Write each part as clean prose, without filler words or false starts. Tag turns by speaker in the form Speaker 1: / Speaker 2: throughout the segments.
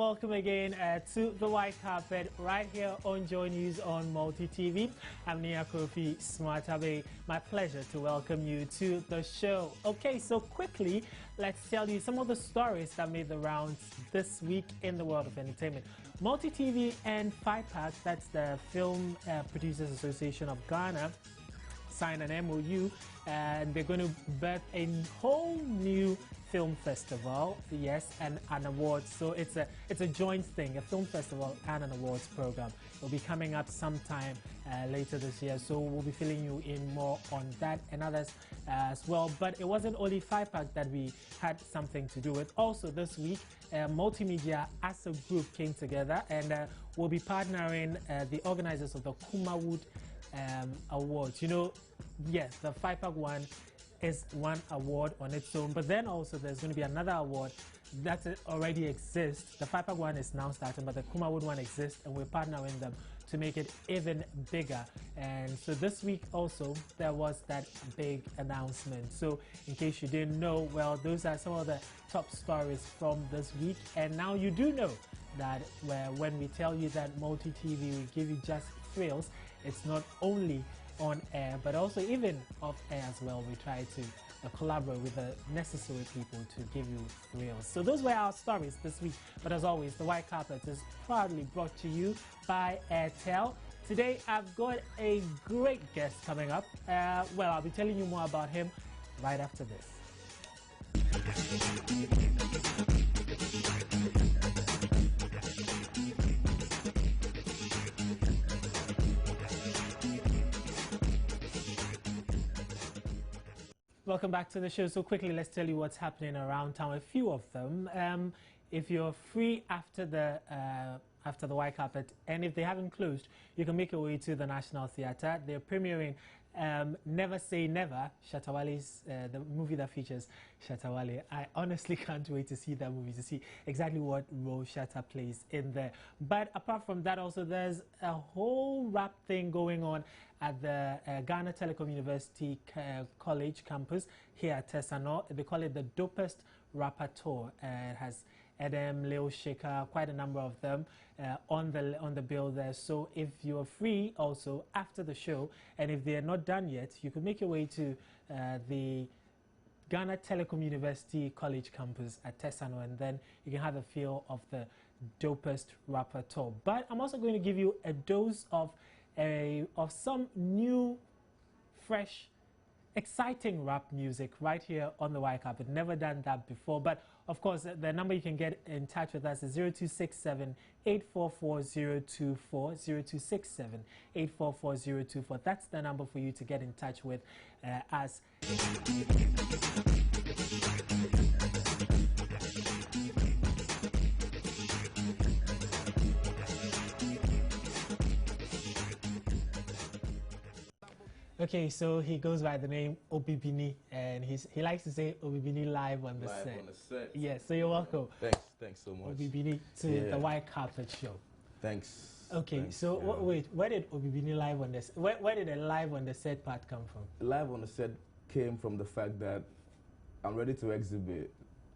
Speaker 1: welcome again to the White Carpet right here on Joy News on MultiTV. I'm Nia Kofi Smartabe. My pleasure to welcome you to the show. Okay, so quickly, let's tell you some of the stories that made the rounds this week in the world of entertainment. MultiTV and FIPAG, that's the Film Producers Association of Ghana, signed an MOU, and they're going to birth a whole new film festival, yes, and an awards. So it's a joint thing, a film festival and an awards program. It'll be coming up sometime later this year, so we'll be filling you in more on that and others as well. But it wasn't only FIPAG that we had something to do with. Also this week, Multimedia as a group came together, and we'll be partnering the organizers of the Kumawood awards. You know, yes, the FIPAG one is one award on its own, but then also there's going to be another award that already exists. The FIPAG one is now starting, but the Kumawood one exists, and we're partnering them to make it even bigger. And so this week also there was that big announcement. So in case you didn't know, well, those are some of the top stories from this week. And now you do know that when we tell you that MultiTV will give you just thrills, it's not only on air but also even off air as well. We try to collaborate with the necessary people to give you thrills. So those were our stories this week, but as always, the White Carpet is proudly brought to you by Airtel. Today I've got a great guest coming up. Well, I'll be telling you more about him right after this. Welcome back to the show. So quickly, let's tell you what's happening around town. A few of them. If you're free after the White Carpet, and if they haven't closed, you can make your way to the National Theatre. They're premiering Never Say Never, Shatta Wale's, the movie that features Shatta Wale. I honestly can't wait to see that movie, to see exactly what role Shatta plays in there. But apart from that, also there's a whole rap thing going on at the Ghana Telecom University College campus here at Tesano. They call it the Dopest Rapper Tour. It has Edem, Leo Shaker, quite a number of them on the bill there. So if you're free also after the show, and if they're not done yet, you could make your way to the Ghana Telecom University College campus at Tesano, and then you can have a feel of the Dopest Rapper Tour. But I'm also going to give you a dose of some new, fresh, exciting rap music right here on the White Carpet. Never done that before. But of course, the number you can get in touch with us is 0267 844 024, 0267 844 024. That's the number for you to get in touch with us. Okay, so he goes by the name Obibini, and he likes to say Obibini live on the set.
Speaker 2: Live on the set.
Speaker 1: Yes, so you're welcome.
Speaker 2: Thanks so much.
Speaker 1: Obibini to the White Carpet show.
Speaker 2: Thanks.
Speaker 1: Okay,
Speaker 2: thanks,
Speaker 1: so wait, where did Obibini live on this? Where did the live on the set part come from?
Speaker 2: Live on the set came from the fact that I'm ready to exhibit,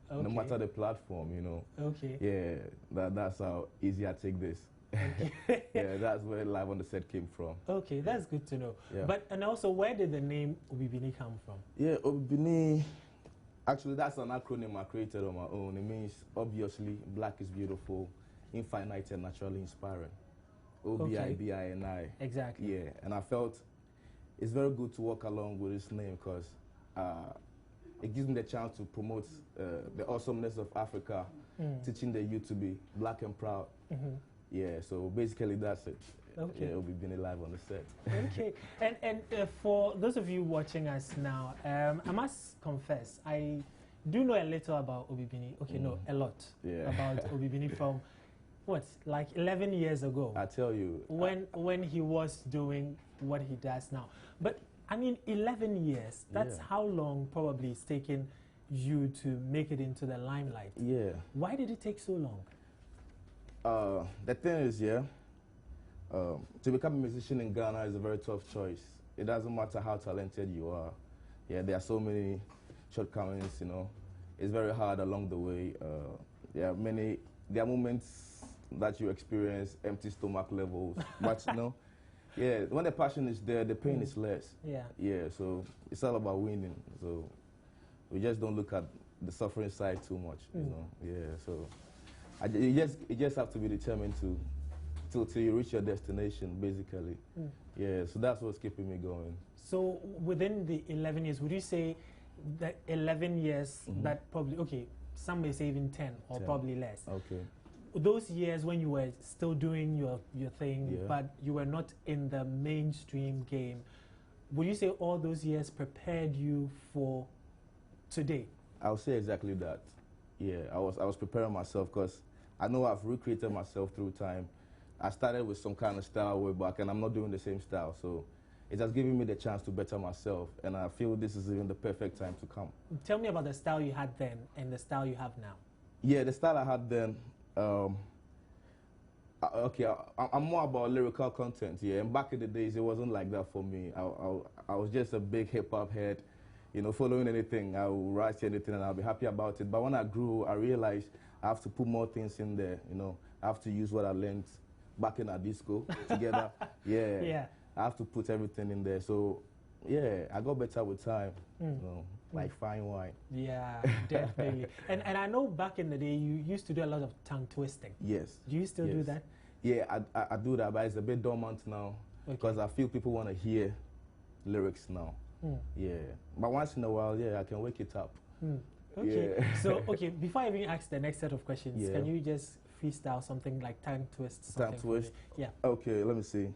Speaker 2: no matter the platform, you know.
Speaker 1: Okay.
Speaker 2: Yeah, that's how easy I take this.
Speaker 1: Okay.
Speaker 2: Yeah, that's where live on the set came from.
Speaker 1: Okay, that's good to know.
Speaker 2: Yeah.
Speaker 1: But and also, where did the name Obibini come from?
Speaker 2: Yeah, Obibini, actually that's an acronym I created on my own. It means obviously black is beautiful, infinite and naturally inspiring. O-B-I-B-I-N-I.
Speaker 1: Exactly.
Speaker 2: Yeah, and I felt it's very good to walk along with this name because it gives me the chance to promote the awesomeness of Africa, teaching the youth to be black and proud. Yeah, so basically that's it.
Speaker 1: Okay.
Speaker 2: Yeah, it'll be being live on the set.
Speaker 1: Okay, and for those of you watching us now, I must confess, I do know a little about Obibini. Okay, no, a lot about Obibini from what, like 11 years ago.
Speaker 2: I tell you.
Speaker 1: When he was doing what he does now. But I mean, 11 years, that's how long probably it's taken you to make it into the limelight.
Speaker 2: Yeah.
Speaker 1: Why did it take so long?
Speaker 2: The thing is, to become a musician in Ghana is a very tough choice. It doesn't matter how talented you are. Yeah, there are so many shortcomings, you know. It's very hard along the way. There are many there are moments that you experience empty stomach levels, but you know, yeah, when the passion is there, the pain is less.
Speaker 1: Yeah.
Speaker 2: Yeah, so it's all about winning. So we just don't look at the suffering side too much, you know. Yeah, so you just have to be determined till you reach your destination, basically. Yeah, so that's what's keeping me going.
Speaker 1: So within the 11 years, would you say that 11 years that probably, okay, some may say even 10 or
Speaker 2: 10.
Speaker 1: probably less.
Speaker 2: Okay.
Speaker 1: Those years when you were still doing your thing, but you were not in the mainstream game, would you say all those years prepared you for today?
Speaker 2: I would say exactly that. Yeah, I was preparing myself because I know I've recreated myself through time. I started with some kind of style way back, and I'm not doing the same style. So it has given me the chance to better myself, and I feel this is even the perfect time to come.
Speaker 1: Tell me about the style you had then and the style you have now.
Speaker 2: Yeah, the style I had then, okay, I'm more about lyrical content, yeah. And back in the days, it wasn't like that for me. I was just a big hip-hop head, you know, following anything. I would write anything and I'll be happy about it. But when I grew, I realized I have to put more things in there, you know. I have to use what I learned back in our disco together. Yeah.
Speaker 1: Yeah.
Speaker 2: I have to put everything in there. So, yeah, I got better with time, you know, like fine wine.
Speaker 1: Yeah, definitely. and I know back in the day, you used to do a lot of tongue twisting.
Speaker 2: Yes.
Speaker 1: Do you still do that?
Speaker 2: Yeah, I do that, but it's a bit dormant now because I feel people want to hear lyrics now. Yeah, but once in a while, yeah, I can wake it up.
Speaker 1: Okay.
Speaker 2: Yeah.
Speaker 1: So, okay, before I even ask the next set of questions, can you just freestyle something like tongue twist?
Speaker 2: Tongue twist?
Speaker 1: Yeah.
Speaker 2: Okay, let me see.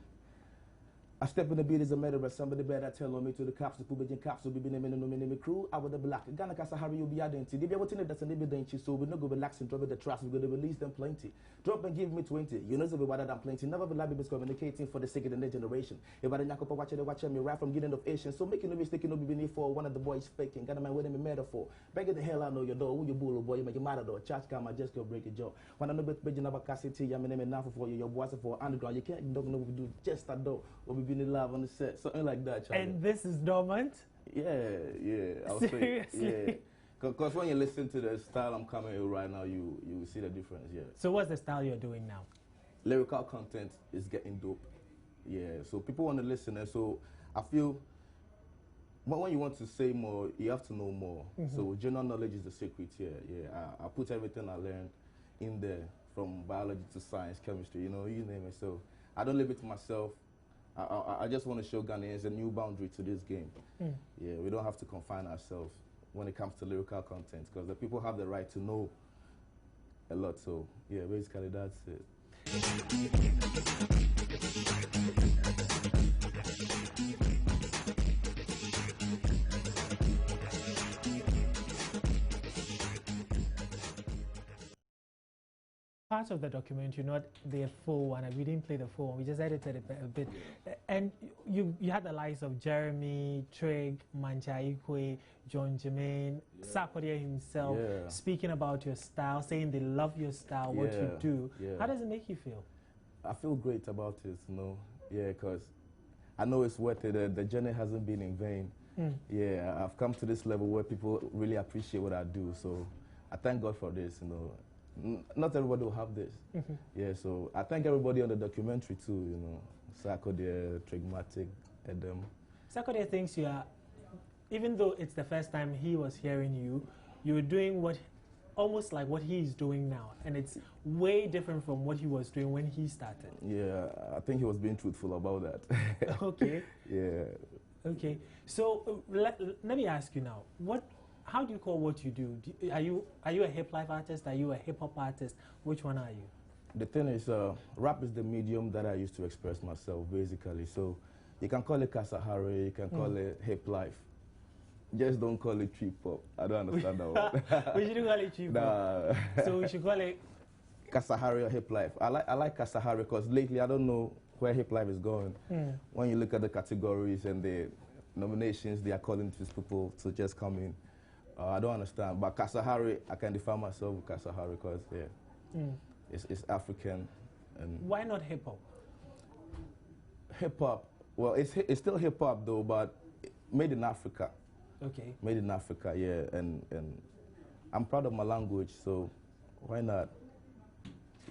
Speaker 2: I step in the beat as a matter of somebody better tell on me to the cops, the Pubian cops will be naming the crew. I would the black. Ghana Kasahari will be identity. They be able to know that's a little bit so we no go relax and drop the trust. We're going to release them plenty. Drop and give me 20. You know, so we wider than plenty. Never will be communicating for the sake of the next generation. If I didn't watch me right from getting of Asian. So making no mistake, no be for one of the boys faking. Got a man with him a metaphor. Begging the hell out of your door. Who you bull boy, you make your mother door. Charge come, I just go break your jaw. When I know bet begging about cassette, I'm name enough for you, your boys for underground. You can't know what we do just a door. Obibini live on the set. Something like that, Charlie.
Speaker 1: And this is dormant?
Speaker 2: Yeah. I'll
Speaker 1: Seriously?
Speaker 2: say, yeah. Because when you listen to the style I'm coming in right now, you will see the difference, yeah.
Speaker 1: So what's the style you're doing now?
Speaker 2: Lyrical content is getting dope. Yeah, so people want to listen, and so I feel when you want to say more, you have to know more. So general knowledge is the secret here. Yeah, I put everything I learned in there, from biology to science, chemistry, you know, you name it. So I don't leave it to myself. I just want to show Ghanaians a new boundary to this game. Yeah, we don't have to confine ourselves when it comes to lyrical content because the people have the right to know a lot. So, yeah, basically that's it.
Speaker 1: Part of the documentary, not the full one. We didn't play the full one. We just edited it a bit. And you had the likes of Jeremy, Trig, Manchaikwe, John Jermaine, Sarkodie himself, speaking about your style, saying they love your style, what you do. How does it make you feel?
Speaker 2: I feel great about it, you know. Yeah, because I know it's worth it. The journey hasn't been in vain. Yeah, I've come to this level where people really appreciate what I do. So I thank God for this, you know. Not everybody will have this. Yeah, so I thank everybody on the documentary too, you know. Sarkodie, Trigmatic, Edem.
Speaker 1: Sarkodie thinks you are, even though it's the first time he was hearing you, you're doing what, almost like what he's doing now. And it's way different from what he was doing when he started.
Speaker 2: Yeah, I think he was being truthful about that.
Speaker 1: Okay.
Speaker 2: Yeah.
Speaker 1: Okay. So let me ask you now, how do you call what you do? Are you a hip life artist? Are you a hip hop artist? Which one are you?
Speaker 2: The thing is, rap is the medium that I use to express myself, basically. So you can call it Kasahari, you can call it hip life. Just don't call it trip hop. I don't understand that word.
Speaker 1: We shouldn't call it trip hop. So we should call it
Speaker 2: Kasahari or hip life. I like Kasahari because lately I don't know where hip life is going. When you look at the categories and the nominations, they are calling these people to just come in. I don't understand, but Kasahari, I can define myself with Kasahari because it's African. And
Speaker 1: why not hip hop?
Speaker 2: Hip hop, well, it's still hip hop though, but made in Africa.
Speaker 1: Okay.
Speaker 2: Made in Africa, yeah, and I'm proud of my language, so why not?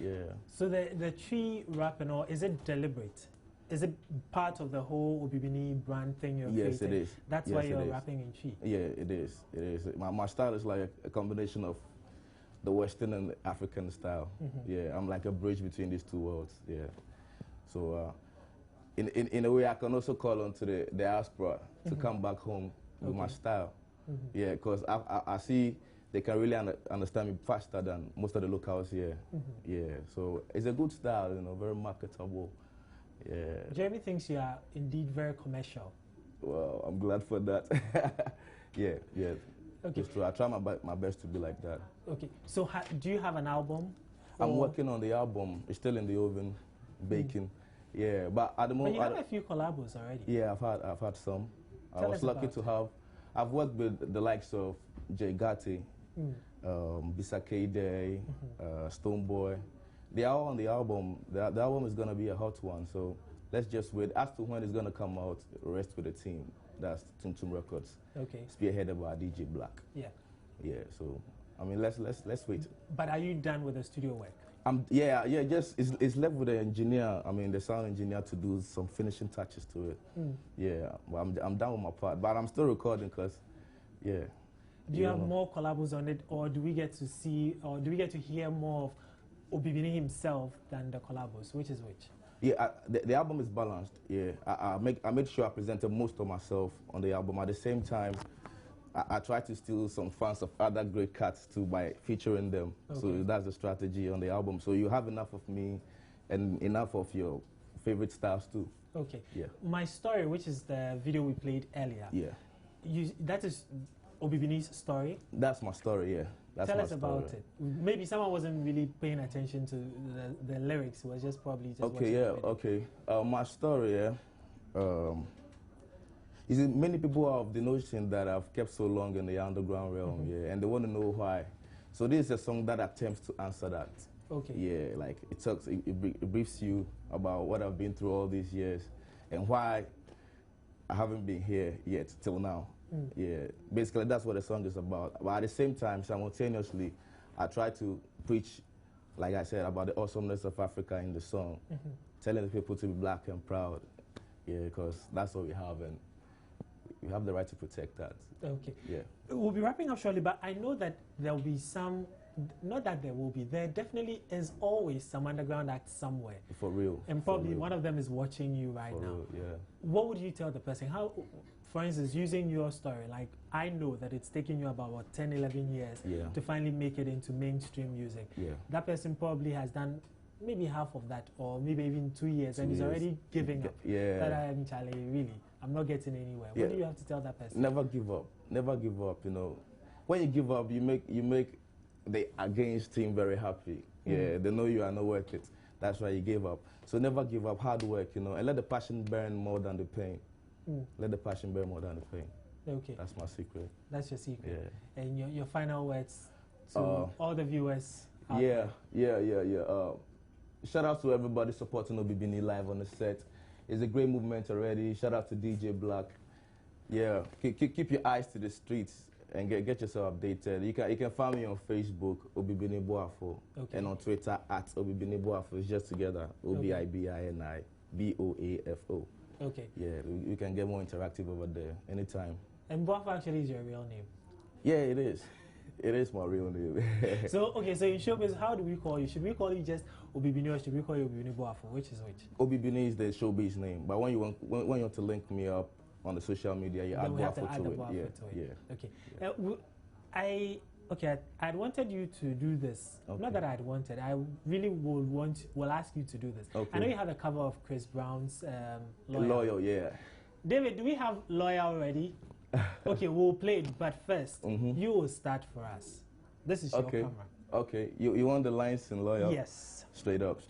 Speaker 2: Yeah.
Speaker 1: So the tree rap and all, is it deliberate? Is it part of the whole Obibini brand thing you're creating?
Speaker 2: Yes, it is.
Speaker 1: That's
Speaker 2: yes,
Speaker 1: why you're rapping in tree?
Speaker 2: Yeah, it is. It is. My style is like a combination of the Western and the African style. Yeah, I'm like a bridge between these two worlds. Yeah. So in a way, I can also call on to the diaspora to come back home with my style. Yeah, because I see they can really understand me faster than most of the locals here. Yeah, so it's a good style, you know, very marketable. Yeah.
Speaker 1: Jeremy thinks you are indeed very commercial.
Speaker 2: Well, I'm glad for that. Yeah.
Speaker 1: Okay.
Speaker 2: It's true. I try my best to be like that.
Speaker 1: Okay. So do you have an album?
Speaker 2: I'm working on the album. It's still in the oven, baking. Yeah, but at the moment.
Speaker 1: But you have a few collabs already.
Speaker 2: Yeah, I've had some.
Speaker 1: Tell
Speaker 2: I was lucky to have. I've worked with the likes of Jay Gatti, Bisake Day, Stoneboy. They are all on the album. The album is gonna be a hot one. So let's just wait. As to when it's gonna come out, rest with the team. That's Tum Tum Records.
Speaker 1: Okay.
Speaker 2: Spearheaded by DJ Black. Yeah. Yeah. So I mean, let's wait.
Speaker 1: But are you done with the studio work?
Speaker 2: Yeah. Just it's left with the engineer. I mean, the sound engineer to do some finishing touches to it. Yeah. Well, I'm done with my part, but I'm still recording because, yeah.
Speaker 1: Do you have more collabs on it, or do we get to see, or do we get to hear more of Obibini himself than the collabs? Which is which?
Speaker 2: Yeah, the album is balanced. Yeah, I made sure I presented most of myself on the album. At the same time, I try to steal some fans of other great cats too by featuring them. Okay. So that's the strategy on the album. So you have enough of me and enough of your favorite styles too.
Speaker 1: Okay.
Speaker 2: Yeah.
Speaker 1: My Story, which is the video we played earlier.
Speaker 2: Yeah.
Speaker 1: That is Obibini's story?
Speaker 2: That's my story, yeah. That's
Speaker 1: Tell us about it. Maybe someone wasn't really paying attention to the lyrics. It was just probably just
Speaker 2: okay, yeah, okay. My story, yeah. You see, many people are of the notion that I've kept so long in the underground realm, yeah, and they want to know why. So this is a song that attempts to answer that.
Speaker 1: Okay.
Speaker 2: Yeah, like it briefs you about what I've been through all these years and why I haven't been here yet till now. Yeah, basically that's what the song is about. But at the same time, simultaneously, I try to preach, like I said, about the awesomeness of Africa in the song, telling the people to be black and proud. Yeah, because that's what we have, and we have the right to protect that.
Speaker 1: Okay.
Speaker 2: Yeah.
Speaker 1: We'll be wrapping up shortly, but I know that there will be some. Not that there will be. There definitely is always some underground act somewhere.
Speaker 2: For real.
Speaker 1: And probably one of them is watching you right now.
Speaker 2: Real, yeah.
Speaker 1: What would you tell the person? How, for instance, using your story, like I know that it's taken you about 10, 11 years to finally make it into mainstream music. Yeah. That person probably has done maybe half of that, or maybe even 2 years, and he's already giving up. Yeah. That I'm Charlie, really, I'm not getting anywhere. What do you have to tell that person?
Speaker 2: Never give up. Never give up. You know, when you give up, you make the against team very happy. Yeah, they know you are not worth it. That's why you gave up. So never give up. Hard work, you know, and let the passion burn more than the pain. Let the passion burn more than the pain. Okay. That's my secret.
Speaker 1: That's your secret. Yeah. And your final words to all the viewers. Yeah.
Speaker 2: Shout out to everybody supporting Obibini live on the set. It's a great movement already. Shout out to DJ Black. Yeah, keep your eyes to the streets and get yourself updated. You can find me on Facebook, Obibini Boafo, and on Twitter @Obibini Boafo. It's just together, Obibini Boafo. Okay. Yeah, we can get more interactive over there anytime.
Speaker 1: And Boafo actually is your real name?
Speaker 2: Yeah, it is. It is my real name.
Speaker 1: So in showbiz, how do we call you? Should we call you just Obibini, or should we call you Obibini Boafo? Which is which?
Speaker 2: Obibini is the showbiz name, but when you want to link me up on the social media, you add Boafo to it. Yeah.
Speaker 1: Okay. I'd wanted you to do this. Okay. Not that I'd wanted. I really will ask you to do this. Okay. I know you have a cover of Chris Brown's
Speaker 2: Loyal, yeah.
Speaker 1: David, do we have Loyal already? Okay, we'll play it, but first, you will start for us. This is your camera. Okay,
Speaker 2: you want the lines in Loyal?
Speaker 1: Yes.
Speaker 2: Straight up.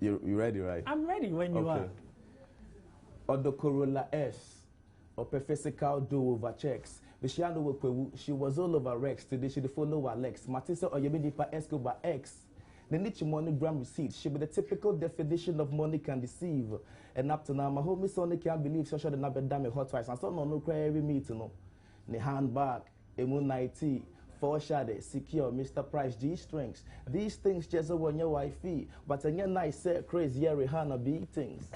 Speaker 2: You ready, right?
Speaker 1: I'm ready when you are.
Speaker 2: Odo Corolla S, or physical do over checks. She was all over Rex. Today she follow Alex. Matisa or Yeminipa Escobar X. The niche monogram receipt. She be the typical definition of money can deceive. And up to now, my homie Sonny can't believe so sure the number damn hot twice. And so no cry every meeting. The handbag, a moon 90, Foreshadow, secure, Mr. Price, G-strings. These things just when your wifey, but a nice set crazy Rihanna beatings.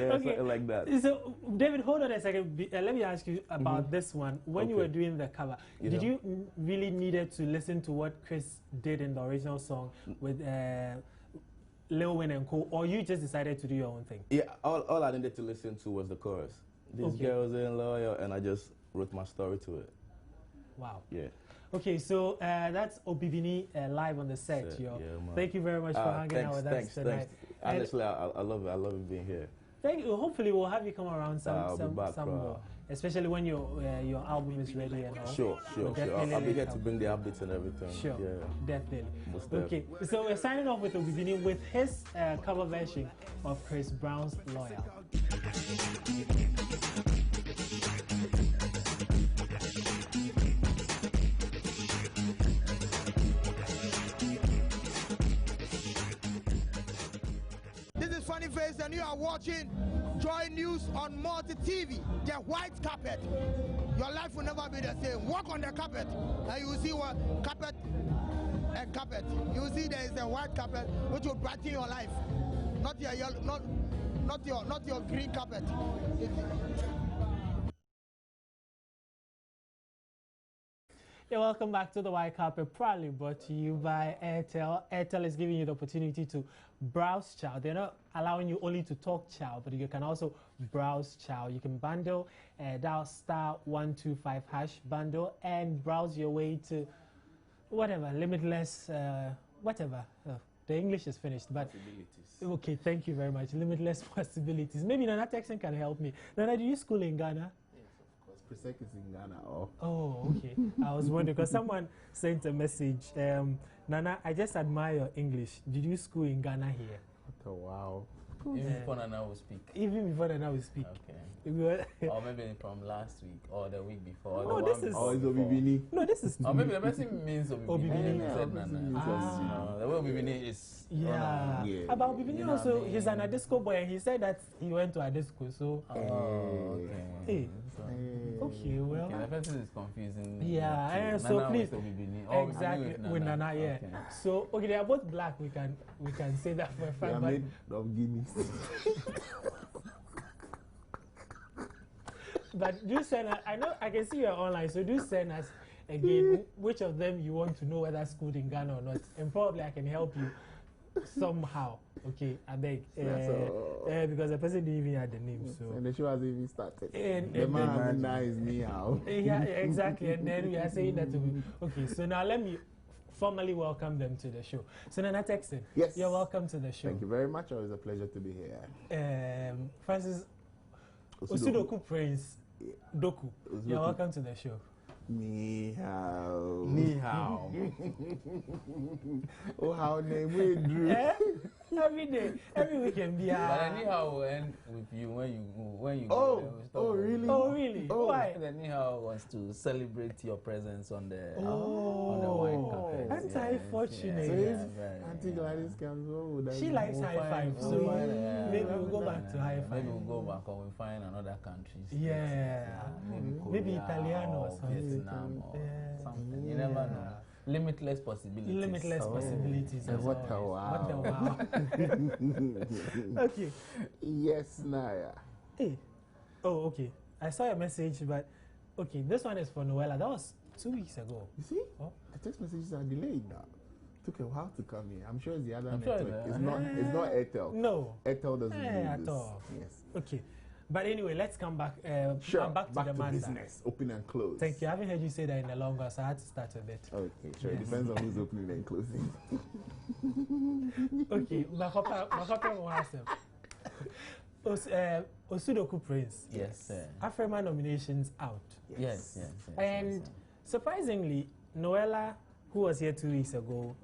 Speaker 2: Something like that.
Speaker 1: So, David, hold on a second. Let me ask you about this one. When you were doing the cover, did you really needed to listen to what Chris did in the original song with Lil Wayne and Co, or you just decided to do your own thing?
Speaker 2: Yeah, all I needed to listen to was the chorus. These girls ain't loyal, and I just wrote my story to it.
Speaker 1: Wow.
Speaker 2: Yeah.
Speaker 1: Okay, so that's Obibini live on the set, yo. Yeah, thank you very much for hanging out with us tonight.
Speaker 2: Honestly, I love it. I love being here.
Speaker 1: Thank you. Hopefully, we'll have you come around some more, especially when your album is ready and all.
Speaker 2: Sure. I'll be here to bring the updates and everything.
Speaker 1: Sure,
Speaker 2: yeah.
Speaker 1: Definitely. Okay, so we're signing off with Obibini with his cover version of Chris Brown's Loyal.
Speaker 3: Funny Face, and you are watching Joy News on Multi-TV, the white carpet. Your life will never be the same. Walk on the carpet and you will see what carpet and carpet. You will see there is a white carpet which will brighten your life. Not your yellow, not your green carpet.
Speaker 1: Yeah, welcome back to the White Carpet, proudly brought to you by Airtel. Airtel is giving you the opportunity to browse Chow. They're not allowing you only to talk Chow, but you can also browse Chow. You can bundle, dial *125# bundle, and browse your way to whatever, limitless, whatever. The English is finished, but okay, thank you very much. Limitless possibilities. Maybe Nana Texan can help me. Nana, do you school in Ghana?
Speaker 4: Presec is in Ghana.
Speaker 1: Oh, okay. I was wondering because someone sent a message. Nana, I just admire your English. Did you school in Ghana here?
Speaker 4: Oh, wow.
Speaker 5: Even before Nana will speak.
Speaker 1: Even before Nana will speak.
Speaker 5: Okay. Or maybe from last week or the week before.
Speaker 1: No, this is.
Speaker 4: Oh, it's Obibini.
Speaker 1: No, this is.
Speaker 5: Or maybe the person means Obibini.
Speaker 4: Obibini.
Speaker 5: The way Obibini is.
Speaker 1: Yeah. About Obibini also, he's an Adisco boy, and he said that he went to Adisco. So.
Speaker 5: Oh, okay.
Speaker 1: Hey. Okay, well.
Speaker 5: Okay, the person is confusing.
Speaker 1: Yeah, so
Speaker 5: Nana
Speaker 1: please.
Speaker 5: Obibini.
Speaker 1: Exactly, with Nana, yeah. Okay. So, okay, they are both black. We can say that for a fact.
Speaker 4: They are made of guineas.
Speaker 1: But do send us, I know I can see you're online, so do send us again which of them you want to know whether schooled in Ghana or not, and probably I can help you somehow. Okay, I beg. Because the person didn't even have the name, so.
Speaker 4: And the show hasn't even started.
Speaker 1: And
Speaker 4: the man is me how.
Speaker 1: Yeah, exactly. And then we are saying that to me. Okay, so now let me formally welcome them to the show. So Nana Texan,
Speaker 4: yes,
Speaker 1: you're welcome to the show.
Speaker 4: Thank you very much. Always a pleasure to be here.
Speaker 1: Francis Osudoku Prince Doku, you're welcome to the show.
Speaker 4: Ni hao.
Speaker 5: Ni hao.
Speaker 4: Oh, how name we drew.
Speaker 1: Every day, every weekend, be
Speaker 5: But the ni hao will end with you when you
Speaker 4: go
Speaker 5: there.
Speaker 4: Oh, really?
Speaker 1: Oh, really?
Speaker 4: Oh.
Speaker 1: Why?
Speaker 5: The ni hao wants to celebrate your presence on the white carpet.
Speaker 1: That's unfortunate.
Speaker 4: So Auntie Gladys comes over.
Speaker 1: She likes high five, so maybe we'll go back to high five.
Speaker 5: Maybe we'll go back or we'll find another country.
Speaker 1: Yeah. Maybe Italiano or something.
Speaker 5: Vietnam or something. You never know. Limitless possibilities.
Speaker 1: Limitless possibilities.
Speaker 4: What a wow.
Speaker 1: What a wow. Okay.
Speaker 4: Yes, Naya.
Speaker 1: Hey. Oh, okay. I saw your message, but okay, this one is for Noella. That was 2 weeks ago.
Speaker 4: You see?
Speaker 1: Oh.
Speaker 4: The text messages are delayed now. Took a while to come in. I'm sure it's the other
Speaker 5: sure
Speaker 4: network. It's not Airtel.
Speaker 1: No.
Speaker 4: Airtel doesn't do
Speaker 1: at
Speaker 4: this.
Speaker 1: all.
Speaker 4: Yes.
Speaker 1: Okay. But anyway, let's come back.
Speaker 4: Sure.
Speaker 1: Back to the matter.
Speaker 4: Business. Open and close.
Speaker 1: Thank you. I haven't heard you say that in a long while, so I had to start with it.
Speaker 4: Okay, sure. Yes. It depends on who's opening and closing.
Speaker 1: Okay. Makapa Mwasem. Osudoku Prince.
Speaker 5: Yes, sir.
Speaker 1: Afrima nominations out.
Speaker 5: Yes.
Speaker 1: And surprisingly, Noella, who was here 2 weeks ago,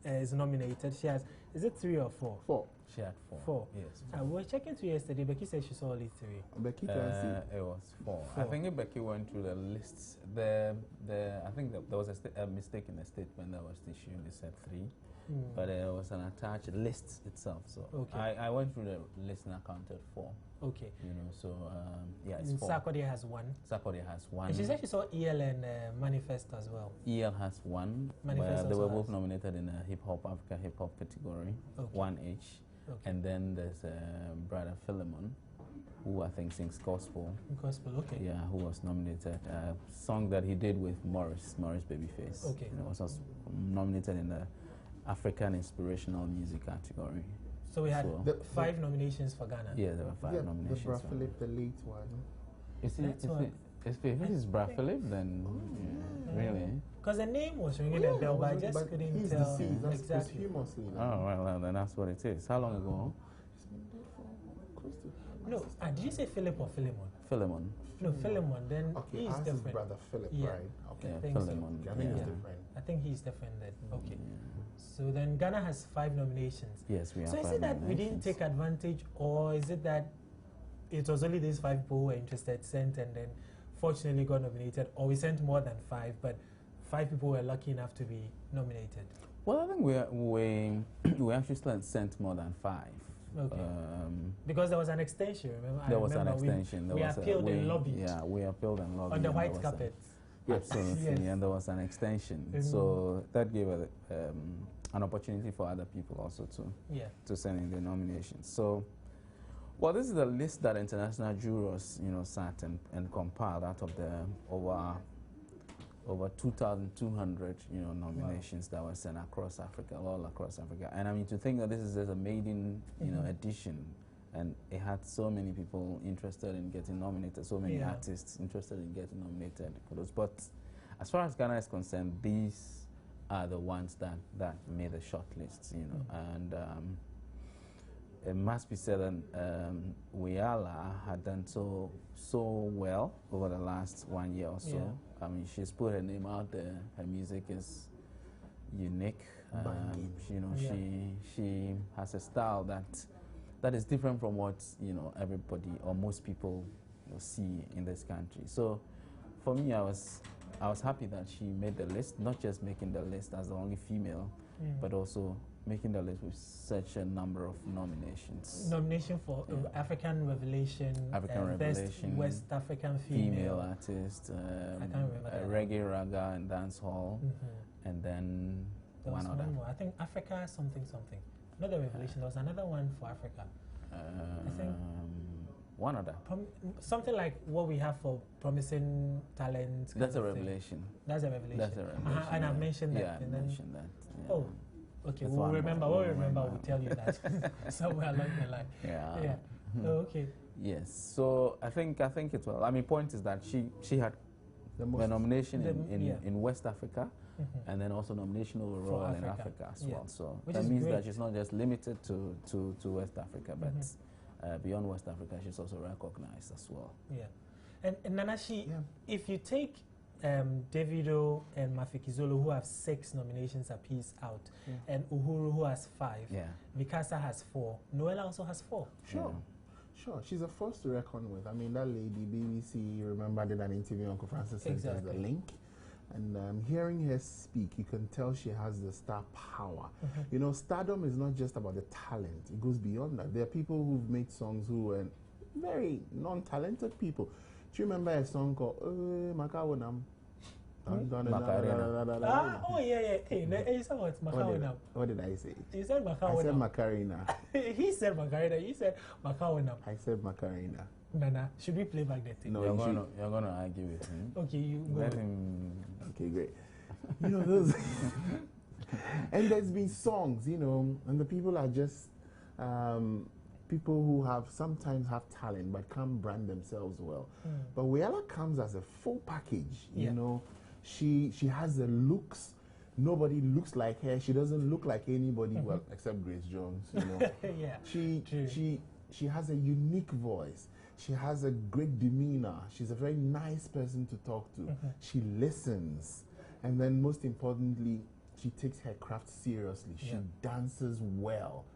Speaker 1: is nominated. She has, is it 3 or 4?
Speaker 4: 4.
Speaker 5: She had 4.
Speaker 1: 4.
Speaker 5: Yes.
Speaker 1: We were checking through yesterday. Becky said she saw only 3.
Speaker 4: Becky can see.
Speaker 5: It was 4. I think Becky went through the lists. I think there was a mistake in the statement that was issued. They said 3. but it was an attached list itself. So I went through the list and I counted 4.
Speaker 1: Okay.
Speaker 5: You know, so yeah, it's 4.
Speaker 1: Sarkodie has 1.
Speaker 5: Sarkodie has 1.
Speaker 1: And she said she saw EL and Manifest as well.
Speaker 5: EL has 1.
Speaker 1: Manifest
Speaker 5: they were
Speaker 1: also
Speaker 5: both nominated in a hip hop Africa hip hop category, 1 each. And then there's Brother Philemon, who I think sings gospel.
Speaker 1: Gospel, okay.
Speaker 5: Yeah, who was nominated. A song that he did with Morris Babyface.
Speaker 1: Okay.
Speaker 5: You know, was also nominated in the African inspirational music category.
Speaker 1: So we had 5 nominations for Ghana.
Speaker 5: Yeah, there were 5 nominations.
Speaker 4: The Bra Philip, the late one.
Speaker 5: If it is Bra Philip, then really?
Speaker 1: Because the name was ringing a bell, but I just couldn't tell exactly.
Speaker 5: Oh, well, then that's what it is. How long ago?
Speaker 1: No, did you say Philip or Philemon?
Speaker 5: Philemon.
Speaker 1: No, Philemon, then he's different.
Speaker 4: His brother Philip,
Speaker 1: yeah.
Speaker 4: right? Okay.
Speaker 1: I think
Speaker 5: Philemon.
Speaker 1: so.
Speaker 4: I think he's different.
Speaker 1: I think he's different then. Okay. So then Ghana has 5 nominations.
Speaker 5: Yes, we have 5
Speaker 1: So is it that we didn't take advantage, or is it that it was only these 5 people who were interested sent and then fortunately got nominated, or we sent more than 5, but 5 people were lucky enough to be nominated?
Speaker 5: Well, I think we actually sent more than 5.
Speaker 1: Okay. Because there was an extension, remember?
Speaker 5: There was an extension.
Speaker 1: We appealed and lobbied.
Speaker 5: Yeah, we appealed and lobbied.
Speaker 1: On the white carpet.
Speaker 5: Absolutely, yes. And there was an extension. So that gave an opportunity for other people also to send in their nominations. So, well, this is the list that international jurors, sat and compiled out of the over 2,200, nominations that were sent across Africa, all across Africa. And I mean, to think that this is just a maiden, edition, and it had so many people interested in getting nominated, so many artists interested in getting nominated for those. But as far as Ghana is concerned, these are the ones that made the short lists, and it must be said that Wiala had done so well over the last 1 year or so.
Speaker 1: Yeah.
Speaker 5: I mean, she's put her name out there. Her music is unique. She has a style that is different from what everybody or most people see in this country. So, for me, I was happy that she made the list. Not just making the list as the only female, but also making the list with such a number of nominations.
Speaker 1: Nomination for African Revelation, Best West African Female
Speaker 5: Artist,
Speaker 1: I can't remember
Speaker 5: Reggae, Raga, and Dancehall, and then one other.
Speaker 1: I think Africa something. Not the Revelation, there was another one for Africa. I think
Speaker 5: one other.
Speaker 1: Something like what we have for Promising Talent.
Speaker 5: That's a revelation.
Speaker 1: That's a revelation.
Speaker 5: That's a revelation.
Speaker 1: And I've mentioned that.
Speaker 5: Yeah, I mentioned that. Yeah.
Speaker 1: Oh. Okay, we'll remember. We'll tell you that somewhere along the line. Yeah. Oh, okay.
Speaker 5: Yes. So I think it was. I mean, point is that she had the nomination in West Africa, and then also nomination overall in Africa as well. So that means that she's not just limited to West Africa, but beyond West Africa, she's also recognized as well.
Speaker 1: Yeah. And Nanashi, if you take Davido and Mafikizolo, who have 6 nominations apiece out, and Uhuru, who has 5. Mikasa has 4. Noella also has 4.
Speaker 4: Sure. She's a force to reckon with. I mean, that lady, BBC, remember, did an interview. Uncle Francis sent us the link. And hearing her speak, you can tell she has the star power. Stardom is not just about the talent. It goes beyond that. There are people who've made songs who are very non-talented people. Do you remember a song called Makawonam?
Speaker 1: Oh, yeah. Hey, you said what? Makawonam.
Speaker 4: What did I say?
Speaker 1: You said Makawonam.
Speaker 4: I said Macarena.
Speaker 1: He said Macarena. You said Makawonam.
Speaker 4: I said Macarena.
Speaker 1: Nana, should we play back the thing?
Speaker 5: No, you're gonna argue with him.
Speaker 1: Okay, you go.
Speaker 5: Let him.
Speaker 4: Okay, great. Those. And there's been songs, and the people are just people who sometimes have talent but can't brand themselves well. But Wiala comes as a full package. She has the looks. Nobody looks like her. She doesn't look like anybody, well, except Grace Jones. She has a unique voice. She has a great demeanor. She's a very nice person to talk to. She listens. And then most importantly, she takes her craft seriously. She dances well,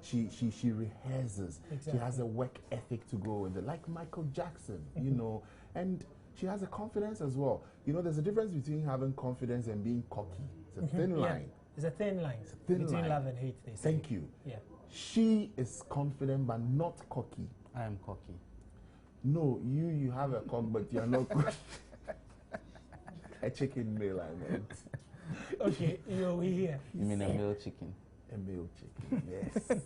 Speaker 4: She rehearses. Exactly. She has a work ethic to go with it, like Michael Jackson, And she has a confidence as well. There's a difference between having confidence and being cocky. It's a thin line.
Speaker 1: It's a thin line
Speaker 4: thin
Speaker 1: between
Speaker 4: line.
Speaker 1: love and hate, they say.
Speaker 4: Thank you.
Speaker 1: Yeah.
Speaker 4: She is confident but not cocky.
Speaker 5: I am cocky.
Speaker 4: No, you have a cock, but you're not cocky. A chicken meal, I meant.
Speaker 1: Okay, you're here.
Speaker 5: You mean a male chicken?
Speaker 4: A male chicken, yes.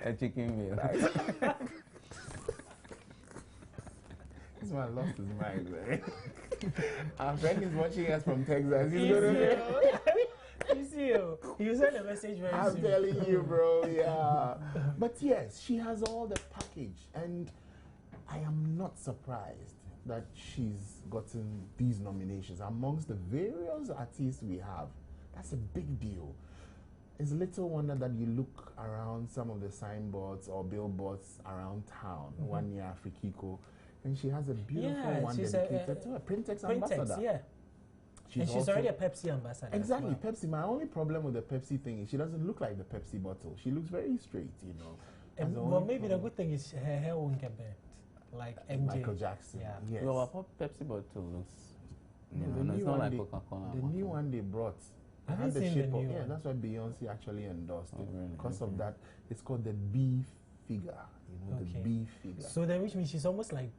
Speaker 5: A chicken meal.
Speaker 4: This man lost his mind, man. Our friend is watching us from Texas. He's gonna
Speaker 1: You see, you send a message very
Speaker 4: I'm
Speaker 1: soon.
Speaker 4: telling you, bro, yeah. But yes, she has all the package, and I am not surprised that she's gotten these nominations amongst the various artists we have. That's a big deal. It's little wonder that you look around some of the signboards or billboards around town, one near Afrikiko, and she has a beautiful one dedicated to a Printex ambassador.
Speaker 1: Yeah. She's already a Pepsi ambassador.
Speaker 4: Exactly, Pepsi. My only problem with the Pepsi thing is she doesn't look like the Pepsi bottle. She looks very straight, you know.
Speaker 1: Well, maybe the good thing is her hair won't get burnt, like MJ.
Speaker 4: Michael Jackson.
Speaker 1: Yeah.
Speaker 4: Yes.
Speaker 5: Well, our Pepsi bottle looks.
Speaker 4: The
Speaker 5: It's
Speaker 4: new
Speaker 5: not
Speaker 4: one
Speaker 5: like
Speaker 4: they-
Speaker 5: Coca-Cola.
Speaker 4: The new one they brought.
Speaker 1: I
Speaker 4: It
Speaker 1: haven't
Speaker 4: had the
Speaker 1: seen the
Speaker 4: shape of,
Speaker 1: new
Speaker 4: yeah,
Speaker 1: one.
Speaker 4: that's why Beyonce actually endorsed
Speaker 5: Oh,
Speaker 4: it.
Speaker 5: really?
Speaker 4: Because of
Speaker 5: Okay.
Speaker 4: that, it's called the B figure. You know,
Speaker 1: Okay.
Speaker 4: the B figure.
Speaker 1: So then, which means she's almost like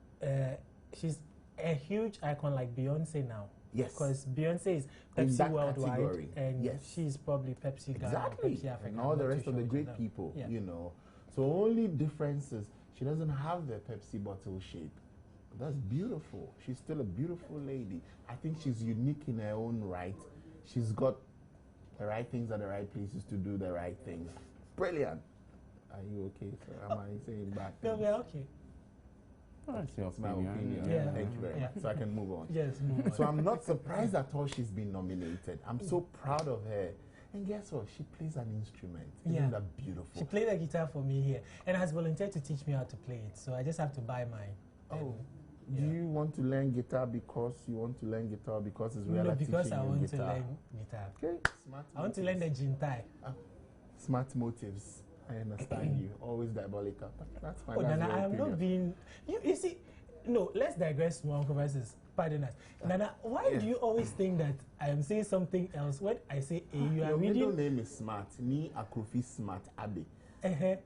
Speaker 1: she's a huge icon like Beyonce now.
Speaker 4: Yes.
Speaker 1: Because Beyonce is
Speaker 4: In
Speaker 1: Pepsi
Speaker 4: that
Speaker 1: worldwide,
Speaker 4: category,
Speaker 1: and
Speaker 4: yes.
Speaker 1: she's probably Pepsi Ghana,
Speaker 4: Exactly.
Speaker 1: Pepsi Africa.
Speaker 4: And all
Speaker 1: I'm
Speaker 4: the
Speaker 1: not too
Speaker 4: rest of
Speaker 1: sure
Speaker 4: the
Speaker 1: which
Speaker 4: great
Speaker 1: them.
Speaker 4: people,
Speaker 1: Yeah.
Speaker 4: you know. So only difference is she doesn't have the Pepsi bottle shape. That's beautiful. She's still a beautiful lady. I think she's unique in her own right. She's got the right things at the right places to do the right things. Brilliant. Are you okay, sir? Am I saying bad
Speaker 1: No,
Speaker 4: things?
Speaker 1: we're okay.
Speaker 5: That's your
Speaker 4: It's my
Speaker 5: opinion.
Speaker 4: opinion.
Speaker 1: Yeah.
Speaker 4: Thank you very
Speaker 1: Yeah.
Speaker 4: much. So I can move on.
Speaker 1: Yes, move on.
Speaker 4: So I'm not surprised at all she's been nominated. I'm so proud of her. And guess what? She plays an instrument. Isn't
Speaker 1: Yeah.
Speaker 4: that beautiful?
Speaker 1: She played the guitar for me here and has volunteered to teach me how to play it. So I just have to buy mine.
Speaker 4: Oh.
Speaker 1: And,
Speaker 4: Do
Speaker 1: yeah.
Speaker 4: you want to learn guitar because you want to learn guitar because it's
Speaker 1: No,
Speaker 4: reality
Speaker 1: because
Speaker 4: teaching
Speaker 1: I
Speaker 4: you
Speaker 1: want to
Speaker 4: guitar?
Speaker 1: learn guitar.
Speaker 4: Okay, smart.
Speaker 1: I want to learn the jintai.
Speaker 4: smart motives. I understand you. Always diabolical. That's fine.
Speaker 1: Oh,
Speaker 4: That's
Speaker 1: Nana,
Speaker 4: your
Speaker 1: I am not
Speaker 4: opinion.
Speaker 1: being. You see, no, let's digress more conversations. Pardon us. Nana, why
Speaker 4: Yeah.
Speaker 1: do you always think that I am saying something else when I say A? You are
Speaker 4: Your middle
Speaker 1: reading.
Speaker 4: name is Smart. Ni Akrofi Smart Abe.
Speaker 1: Uh-huh.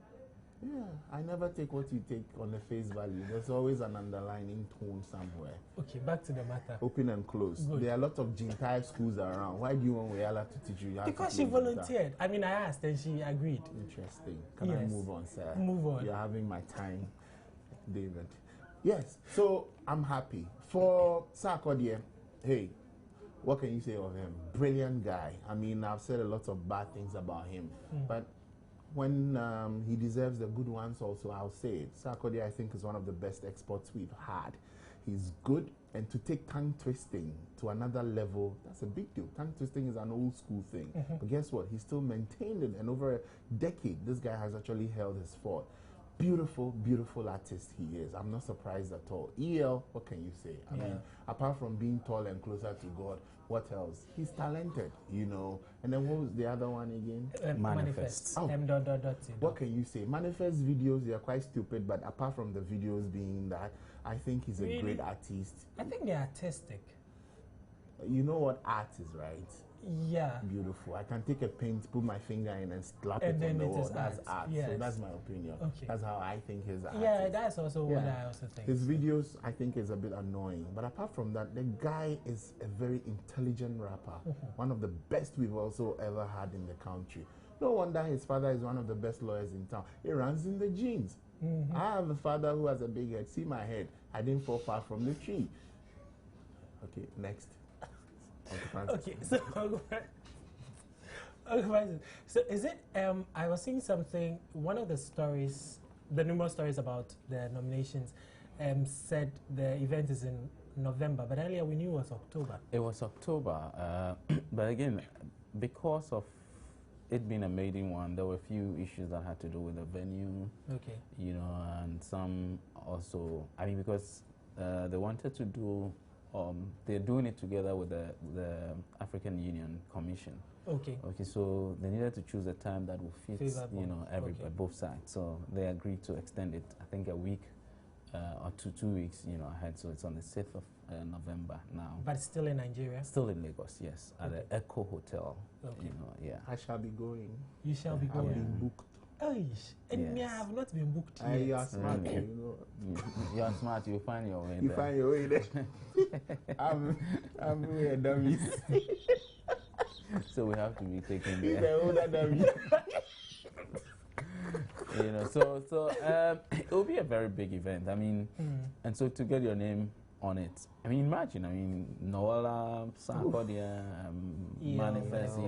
Speaker 4: Yeah, I never take what you take on the face value. There's always an underlining tone somewhere.
Speaker 1: Okay, back to the matter.
Speaker 4: Open and close.
Speaker 1: Good.
Speaker 4: There are a lot of Jintai schools around. Why do you want Wayala to teach you? How to
Speaker 1: Because
Speaker 4: play
Speaker 1: she
Speaker 4: guitar?
Speaker 1: volunteered. I mean, I asked and she agreed.
Speaker 4: Interesting. Can I
Speaker 1: Yes.
Speaker 4: move on, sir?
Speaker 1: Move on.
Speaker 4: You're having my time, David. Yes, so I'm happy. For Sarkodie, hey, what can you say of him? Brilliant guy. I mean, I've said a lot of bad things about him, but when he deserves the good ones also, I'll say it. Sarkodie, I think, is one of the best exports we've had. He's good, and to take tongue twisting to another level, that's a big deal. Tongue twisting is an old school thing. But guess what? He still maintained it, and over a decade, this guy has actually held his fort. Beautiful, beautiful artist he is. I'm not surprised at all. EL, what can you say? I mean, apart from being tall and closer to God, what else? He's talented, you know. And then what was the other one again?
Speaker 5: Manifest.
Speaker 1: Manifest.
Speaker 4: Oh.
Speaker 1: M.
Speaker 4: What can you say? Manifest videos, they are quite stupid, but apart from the videos being that, I think he's a
Speaker 1: Really?
Speaker 4: great artist.
Speaker 1: I think they're artistic.
Speaker 4: You know what art is, right?
Speaker 1: Yeah.
Speaker 4: Beautiful. I can take a paint, put my finger in, and slap
Speaker 1: And
Speaker 4: it
Speaker 1: then
Speaker 4: on the
Speaker 1: it
Speaker 4: wall.
Speaker 1: is
Speaker 4: That's
Speaker 1: art.
Speaker 4: art.
Speaker 1: Yes.
Speaker 4: So that's my opinion.
Speaker 1: Okay.
Speaker 4: That's how I think his art
Speaker 1: Yeah,
Speaker 4: is.
Speaker 1: that's also what
Speaker 4: Yeah.
Speaker 1: I also think.
Speaker 4: His videos, I think, is a bit annoying. But apart from that, the guy is a very intelligent rapper. One of the best we've also ever had in the country. No wonder his father is one of the best lawyers in town. It runs in the genes. I have a father who has a big head. See my head. I didn't fall far from the tree. Okay, next.
Speaker 1: Okay, so so is it? I was seeing something. One of the stories, the numerous stories about the nominations, said the event is in November, but earlier we knew it was October.
Speaker 5: It was October, but again, because of it being a maiden one, there were a few issues that had to do with the venue,
Speaker 1: Okay.
Speaker 5: you know, and some also, I mean, because they wanted to do, they're doing it together with the African Union Commission.
Speaker 1: Okay.
Speaker 5: Okay, so they needed to choose a time that would fit,
Speaker 1: Favorable.
Speaker 5: you know,
Speaker 1: Okay.
Speaker 5: both sides. So they agreed to extend it, I think, a week or 2 weeks, ahead. So it's on the 6th of November now.
Speaker 1: But still in Nigeria?
Speaker 5: Still in Lagos, yes, at the Echo Hotel.
Speaker 1: Okay.
Speaker 5: Yeah.
Speaker 4: I shall be going.
Speaker 1: You shall be going.
Speaker 4: I've been booked.
Speaker 1: And me, I have not been booked yet.
Speaker 4: You are smart,
Speaker 5: You are smart. You find your way.
Speaker 4: You find your way there. I'm a dummy.
Speaker 5: So we have to be taken
Speaker 4: He's
Speaker 5: there.
Speaker 4: an older dummy.
Speaker 5: So it will be a very big event. I mean, and so to get your name on it, I mean, imagine, Noella, Sarkodia, Manifest,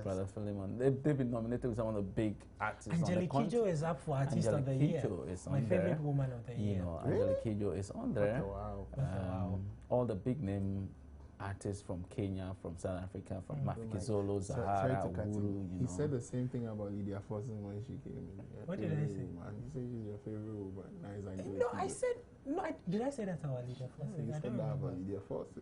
Speaker 5: Brother Philemon, they've been nominated with some of the big artists.
Speaker 1: Angelique Kidjo is up for Artist of the Year.
Speaker 5: Is
Speaker 1: my favorite woman of the year.
Speaker 5: Angelique Kidjo is on there.
Speaker 4: Wow.
Speaker 5: All the big name artists from Kenya, from South Africa, from Mafiki Zolo, Zahara, Uhuru,
Speaker 4: He said the same thing about Lydia Forson when she came in.
Speaker 1: What did I say?
Speaker 4: Woman. He said she's your favorite woman. Nice and
Speaker 1: No, I said, did I say that about Lydia Forson?
Speaker 4: You
Speaker 1: I
Speaker 4: said
Speaker 1: don't
Speaker 4: that
Speaker 1: remember.
Speaker 4: about Lydia Forson.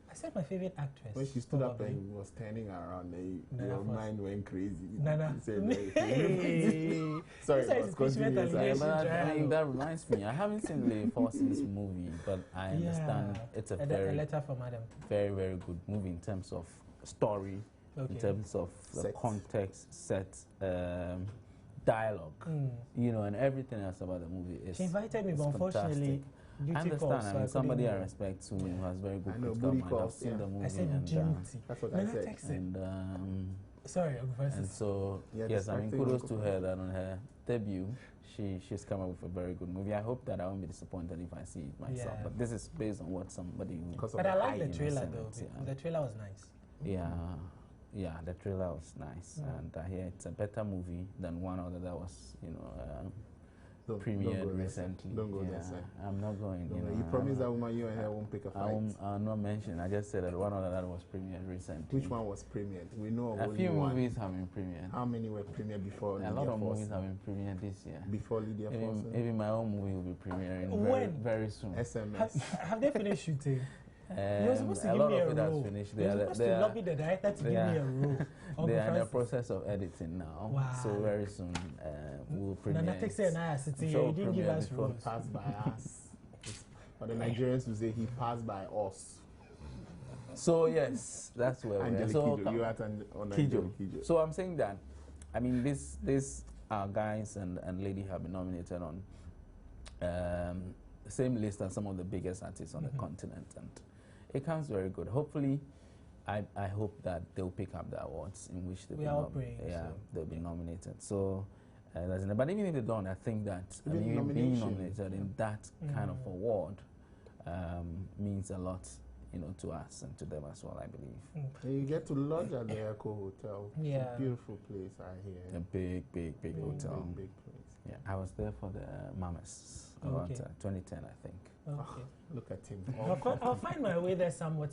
Speaker 1: I said my favorite actress.
Speaker 4: When she stood up
Speaker 1: probably.
Speaker 4: and was turning around,
Speaker 1: Nana
Speaker 4: your
Speaker 1: Forson.
Speaker 4: mind went crazy.
Speaker 1: Nana.
Speaker 4: You said,
Speaker 1: Hey.
Speaker 4: Sorry,
Speaker 1: This is
Speaker 4: let's continue.
Speaker 1: impeachment allegation.
Speaker 5: That reminds me, I haven't seen Lydia Forson's movie, but I understand it's a
Speaker 1: a letter from Adam.
Speaker 5: very, very good movie in terms of story, in terms of the
Speaker 4: Set.
Speaker 5: context, set, dialogue, and everything else about the movie is.
Speaker 1: She invited me,
Speaker 5: is
Speaker 1: but unfortunately,
Speaker 5: I understand. I mean, somebody I respect who has very good critical mind. I've seen the movie.
Speaker 1: I said
Speaker 5: and,
Speaker 1: duty.
Speaker 4: That's what I said.
Speaker 5: and
Speaker 1: Sorry,
Speaker 5: and so yes, I mean, kudos to her that on her debut, she's come up with a very good movie. I hope that I won't be disappointed if I see it myself.
Speaker 1: Yeah.
Speaker 5: But this is based on what somebody.
Speaker 1: But I like the trailer though. The trailer was nice.
Speaker 5: Yeah, the trailer was nice, and I hear it's a better movie than one other that was, premiered recently.
Speaker 4: Don't go there, sir.
Speaker 5: I'm not going.
Speaker 4: You promised that woman you and her won't pick a fight.
Speaker 5: I'll not mention. I just said that one other that was premiered recently.
Speaker 4: Which one was premiered? We know of
Speaker 5: A
Speaker 4: only
Speaker 5: few
Speaker 4: one.
Speaker 5: movies have been premiered.
Speaker 4: How many were premiered before
Speaker 5: A lot of movies have been premiered this year.
Speaker 4: Before Lydia Forson?
Speaker 5: Even my own movie will be premiering
Speaker 1: When?
Speaker 5: very soon.
Speaker 4: SMS.
Speaker 1: Have they finished shooting? You were supposed to
Speaker 5: a
Speaker 1: give
Speaker 5: lot
Speaker 1: me a
Speaker 5: of it has
Speaker 1: role.
Speaker 5: finished.
Speaker 1: You were supposed to lobby the director to give me a role.
Speaker 5: They are in the process of editing now.
Speaker 1: Wow.
Speaker 5: So very soon we'll premiere.
Speaker 1: Nana takes and I sitting
Speaker 5: So
Speaker 1: here. You didn't give
Speaker 5: premiere
Speaker 1: us
Speaker 5: before
Speaker 1: roles.
Speaker 4: Passed by us. But the Nigerians will say he passed by us.
Speaker 5: So yes, that's where we're
Speaker 4: Angelique
Speaker 5: so,
Speaker 4: Kidjo. You are on
Speaker 5: Kidjo.
Speaker 4: Angelique Kidjo.
Speaker 5: So I'm saying that, I mean, these guys and lady have been nominated on the same list as some of the biggest artists on the continent, and it comes very good. Hopefully, I hope that they'll pick up the awards in which they'll be nominated. So, but even if they don't, I think that being nominated in that kind of award means a lot, to us and to them as well, I believe.
Speaker 4: And you get to lodge at the Echo Hotel.
Speaker 1: Yeah.
Speaker 4: It's a beautiful place, I hear.
Speaker 5: A big hotel.
Speaker 4: Big place.
Speaker 5: Yeah, I was there for the Mamas around 2010, I think.
Speaker 1: Okay.
Speaker 4: Look at him.
Speaker 1: I'll find my way there somehow.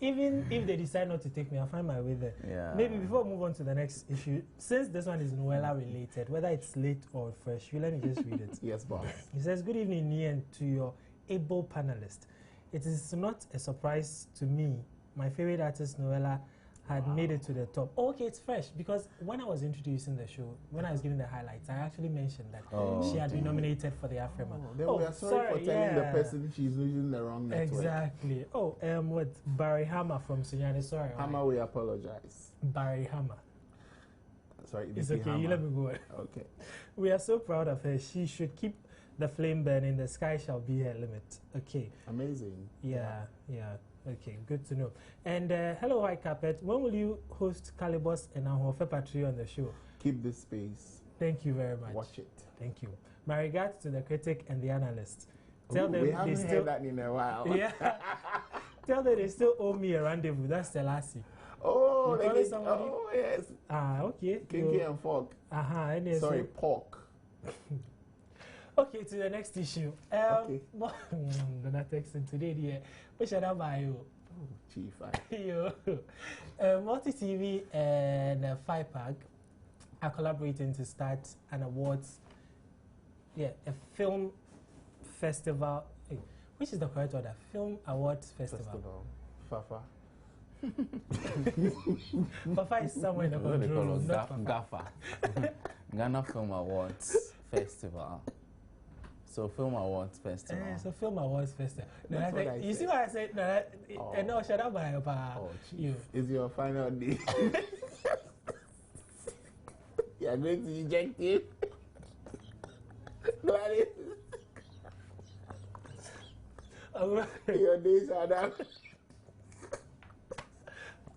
Speaker 1: Even if they decide not to take me, I'll find my way there.
Speaker 5: Yeah.
Speaker 1: Maybe before we move on to the next issue, since this one is Noella related, whether it's late or fresh, let me just read it.
Speaker 4: Yes, boss.
Speaker 1: He says, "Good evening, Nian, to your able panelist. It is not a surprise to me. My favorite artist, Noella, had made it to the top." Oh, okay, it's fresh because when I was introducing the show, when I was giving the highlights, I actually mentioned that she had been nominated for the Afrima.
Speaker 4: Then we are sorry for telling the person she's using the wrong network.
Speaker 1: Exactly. Oh, what? Barry Hammer from Sunyani. Sorry.
Speaker 4: Hammer, we apologize.
Speaker 1: Barry Hammer.
Speaker 4: Sorry,
Speaker 1: It's okay. You let me go.
Speaker 4: Okay.
Speaker 1: We are so proud of her. She should keep the flame burning. The sky shall be her limit. Okay.
Speaker 4: Amazing.
Speaker 1: Yeah. Okay, good to know. And hello, White Carpet. When will you host Calibos and Ahofe Patri on the show?
Speaker 4: Keep this space.
Speaker 1: Thank you very much.
Speaker 4: Watch it.
Speaker 1: Thank you. My regards to the critic and the analyst. Tell them
Speaker 4: we haven't
Speaker 1: they
Speaker 4: heard that in a while.
Speaker 1: Yeah. Tell them they still owe me a rendezvous. That's Selassie.
Speaker 4: Oh,
Speaker 1: You calling somebody?
Speaker 4: Oh, yes.
Speaker 1: Okay.
Speaker 4: Kinky and fork.
Speaker 1: Anyway,
Speaker 4: Sorry, pork.
Speaker 1: Okay, to the next issue.
Speaker 4: Okay.
Speaker 1: The not texting today, dear. What should I buy you?
Speaker 4: Oh, Chief.
Speaker 1: Yo. MultiTV and FIPAG are collaborating to start an awards, a film festival. Hey, which is the correct order? Film Awards Festival.
Speaker 4: Fafa.
Speaker 1: Fafa is somewhere in the
Speaker 5: What they
Speaker 1: control
Speaker 5: call
Speaker 1: room.
Speaker 5: us? GAFA. Ghana Film Awards Festival. So Film Awards Festival.
Speaker 1: So Film Awards Festival.
Speaker 4: That's what I
Speaker 1: You see
Speaker 4: said.
Speaker 1: what I said? No, shut up, you.
Speaker 4: It's your final day. You are going to eject him. Your days are done.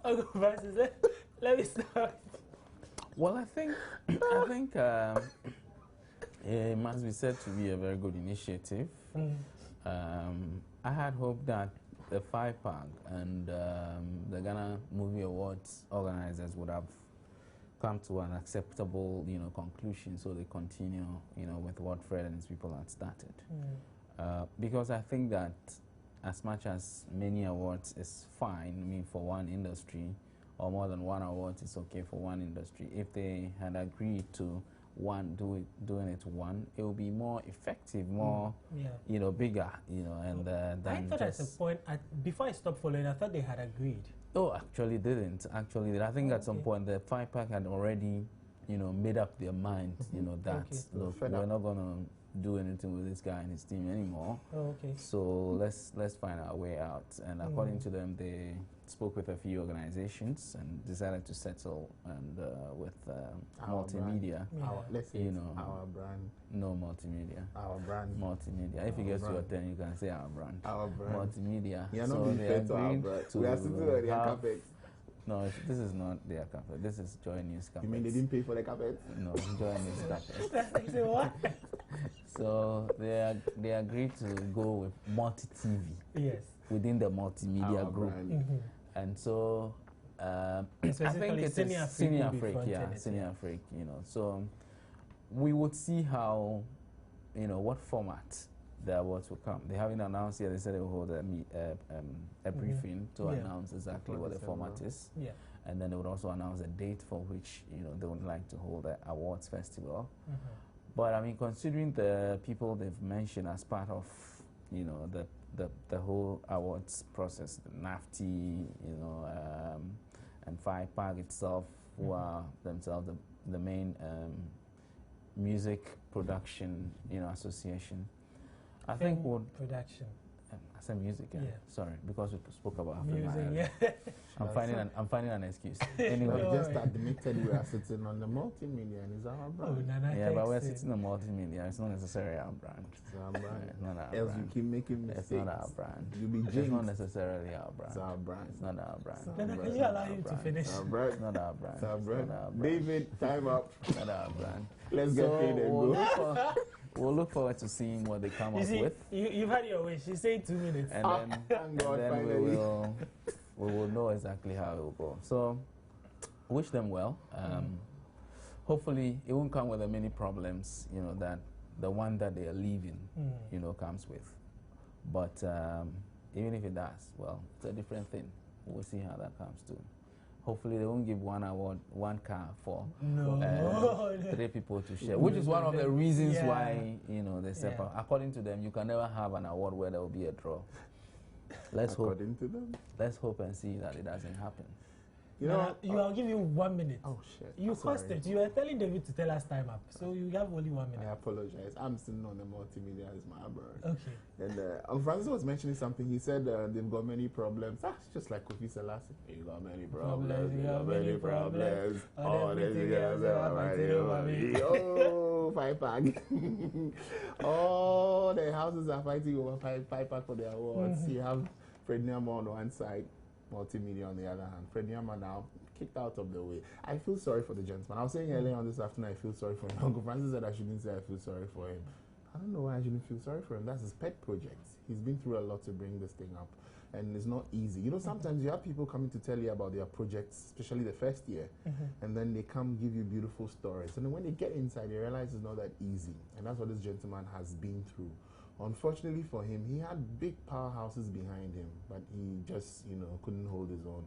Speaker 1: Uncle Francis, let me start.
Speaker 5: Well, I think it must be said to be a very good initiative. I had hoped that the FIPAG and the Ghana Movie Awards organizers would have come to an acceptable, conclusion, so they continue, with what Fred and his people had started. Because I think that as much as many awards is fine, I mean, for one industry, or more than one award is okay for one industry. If they had agreed to doing it one, it will be more effective, more, bigger, and
Speaker 1: I
Speaker 5: than
Speaker 1: thought at the point, before I stopped following, I thought they had agreed.
Speaker 5: Oh, actually didn't. Actually, I think at some point the FIPAG had already, made up their mind, that look, we're not gonna do anything with this guy and his team anymore. So let's find our way out. And according to them, they spoke with a few organizations and decided to settle and with multimedia.
Speaker 4: Let's say our brand.
Speaker 5: No, multimedia.
Speaker 4: Our brand.
Speaker 5: Multimedia. If you get to your turn, you can say our brand.
Speaker 4: Our brand.
Speaker 5: Multimedia.
Speaker 4: You're not being fair to our brand. We are sitting on their carpet.
Speaker 5: No, this is not their carpet. This is Joy News carpet.
Speaker 4: You mean they didn't pay for the carpet?
Speaker 5: No, Joy News carpet. So they agreed to go with Multi-TV.
Speaker 1: Yes.
Speaker 5: Within the multimedia
Speaker 4: Our
Speaker 5: group. And so I think it's Senior Freak, Senior Freak, So we would see how, what format the awards will come. They haven't announced yet. They said they will hold a briefing to announce exactly what the format is. And then they would also announce a date for which, they would like to hold the awards festival. But I mean, considering the people they've mentioned as part of, the whole awards process, the NAFTI, and FIPAG itself, who are themselves the main music production, association. I think what
Speaker 1: production.
Speaker 5: I said music, sorry, because we spoke about
Speaker 1: music.
Speaker 5: I'm finding an excuse.
Speaker 4: Anyway, we just admitted we are sitting on the multimedia and it's our brand.
Speaker 5: But we're sitting on multimedia. It's not necessarily our brand.
Speaker 4: It's our brand.
Speaker 5: It's not our
Speaker 4: Else
Speaker 5: brand.
Speaker 4: you keep making mistakes.
Speaker 5: It's not our brand.
Speaker 4: You'll be
Speaker 5: It's
Speaker 4: jinxed.
Speaker 5: not necessarily our brand.
Speaker 4: It's our brand.
Speaker 5: It's not our brand.
Speaker 1: Can you allow him to finish?
Speaker 4: It's our brand.
Speaker 5: It's not our brand.
Speaker 4: It's our brand.
Speaker 5: Not our brand.
Speaker 4: David, time up.
Speaker 5: It's not our brand.
Speaker 4: Let's get paid and go.
Speaker 5: We'll look forward to seeing what they come up with.
Speaker 1: You've had your wish. You say 2 minutes.
Speaker 5: And then, we will know exactly how it will go. So, wish them well. Hopefully, it won't come with the many problems, that the one that they are leaving, comes with. But even if it does, well, it's a different thing. We'll see how that comes too. Hopefully, they won't give one award, one car for 3 people to share, which is one of the reasons why, they step up. According to them, you can never have an award where there will be a draw. Let's hope and see that it doesn't happen.
Speaker 1: I'll give you 1 minute.
Speaker 4: Oh, shit.
Speaker 1: You caused it. You were telling David to tell us time up. So you have only 1 minute.
Speaker 4: I apologize. I'm sitting on the multimedia as my brand.
Speaker 1: Okay.
Speaker 4: And Francis was mentioning something. He said they've got many problems. It's just like Kofi Selassie. You got many problems. You got many problems. Oh, there's oh, FIPAG. Oh, the houses are fighting over FIPAG for their awards. You have Fred Nyama on one side, multimedia on the other hand. Fred Nyama now kicked out of the way. I feel sorry for the gentleman. I was saying earlier on this afternoon, I feel sorry for him. Uncle Francis said I shouldn't say I feel sorry for him. I don't know why I shouldn't feel sorry for him. That's his pet project. He's been through a lot to bring this thing up. And it's not easy. Sometimes you have people coming to tell you about their projects, especially the first year, and then they come give you beautiful stories. And then when they get inside, they realize it's not that easy. And that's what this gentleman has been through. Unfortunately for him, he had big powerhouses behind him, but he just, couldn't hold his own.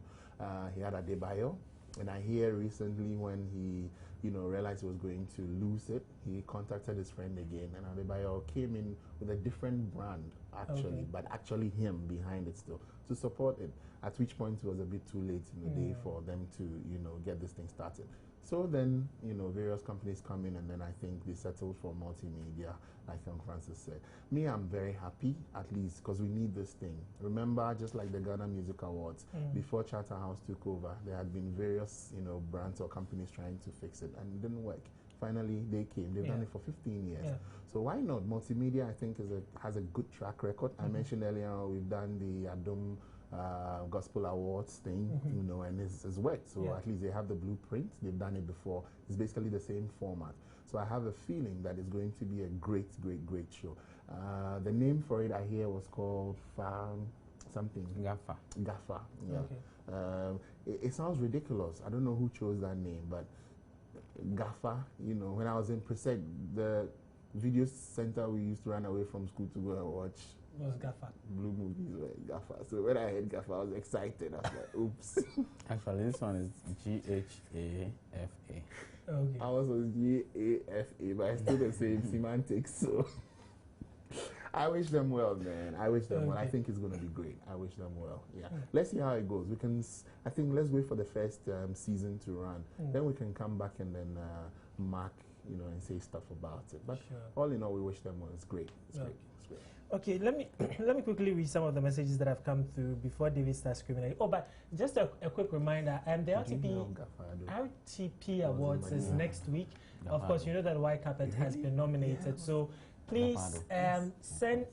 Speaker 4: He had Adebayo, and I hear recently when he, realized he was going to lose it, he contacted his friend again, and Adebayo came in with a different brand, actually, but actually him behind it still, to support it, at which point it was a bit too late in the day for them to, get this thing started. So then, various companies come in, and then I think they settled for multimedia, like Young Francis said. Me, I'm very happy, at least, because we need this thing. Remember, just like the Ghana Music Awards, before Charterhouse took over, there had been various, brands or companies trying to fix it, and it didn't work. Finally, they came. They've done it for 15 years. Yeah. So why not? Multimedia, I think, has a good track record. I mentioned earlier we've done the Adom Gospel Awards thing, and it's worked. So at least they have the blueprint. They've done it before. It's basically the same format. So I have a feeling that it's going to be a great, great, great show. The name for it, I hear, was called something.
Speaker 5: Gaffa.
Speaker 4: Gaffa. Yeah. Okay. It sounds ridiculous. I don't know who chose that name, but Gaffa, when I was in Presec, the video center we used to run away from school to go and watch
Speaker 1: was Gaffa.
Speaker 4: Blue movies were Gaffa. So when I heard Gaffa, I was excited. I was like, oops.
Speaker 5: Actually, this one is G-H-A-F-A.
Speaker 1: Okay.
Speaker 4: I was on G-A-F-A, but it's still the same semantics. So I wish them well, man. I wish them well. I think it's going to be great. I wish them well. Yeah. Let's see how it goes. We can. I think let's wait for the first season to run. Then we can come back and then mark, and say stuff about it. But all in all, we wish them well. It's great. It's great. It's great.
Speaker 1: Okay, let me quickly read some of the messages that have come through before David starts screaming. Oh, but just a quick reminder, the RTP Awards is next week. Of course, you know that White Carpet has been nominated, so please send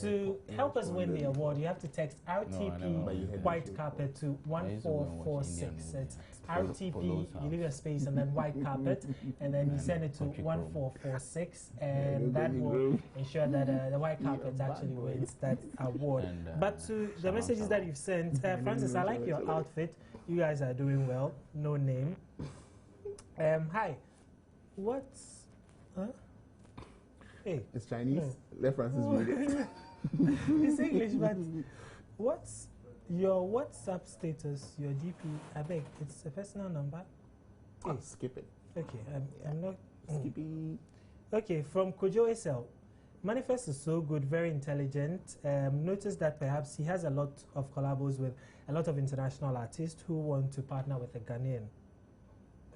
Speaker 1: to help us win the award. You have to text RTP White Carpet to 1446. It's RTP, you leave a space and then White Carpet, and then you send it to 1446, and that will ensure that the White Carpet actually wins that award. But to the messages that you've sent, Francis, I like your outfit. You guys are doing well. No name. Hi. What's... Huh? Hey.
Speaker 4: It's Chinese. Let Francis read it.
Speaker 1: It's English, but what's your WhatsApp status, your DP? I beg, it's a personal number.
Speaker 4: Hey. Skip it.
Speaker 1: Okay, I'm not...
Speaker 4: Skippy.
Speaker 1: Okay, from Kojo SL. Manifest is so good, very intelligent. Notice that perhaps he has a lot of collabos with a lot of international artists who want to partner with a Ghanaian.